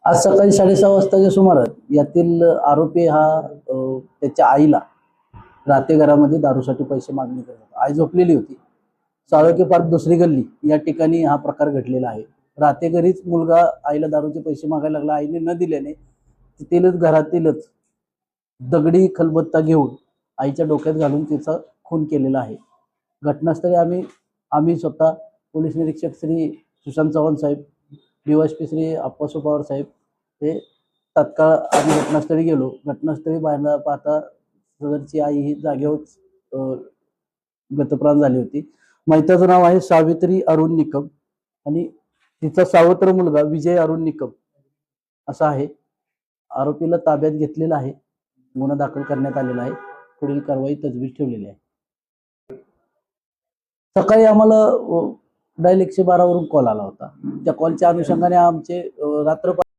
आज सकाळी 6:30 वाजताच्या सुमारास यातील आरोपी हा त्याच्या आईला राहते घरामध्ये दारूसाठी पैसे मागणी करत होता. आई झोपलेली होती. साळोखे पार्क दुसरी गल्ली या ठिकाणी हा प्रकार घडलेला आहे. राहते घरीच मुलगा आईला दारूचे पैसे मागायला लागला. आईने न दिल्याने तिथेच घरातीलच दगडी खलबत्ता घेऊन आईच्या डोक्यात घालून तिचा खून केलेला आहे. घटनास्थळी आम्ही स्वतः पोलीस निरीक्षक श्री सुशांत चव्हाण साहेब, डीवायएसपी श्री अप्पासू पवार साहेब हे तात्काळ आम्ही घटनास्थळी गेलो. घटनास्थळी पाहता सदरची आई ही जागेवर गतप्राण झाली होती. मैताचं नाव आहे सावित्री अरुण निकम आणि तिचा सावत्र मुलगा विजय अरुण निकम असा आहे. आरोपीला ताब्यात घेतलेला आहे. गुन्हा दाखल करण्यात आलेला आहे. पुढील कारवाई तजवीज ठेवलेली आहे. सकाळी आम्हाला डायल 112 वरून कॉल आला होता. त्या कॉलच्या अनुषंगाने आमचे रात्र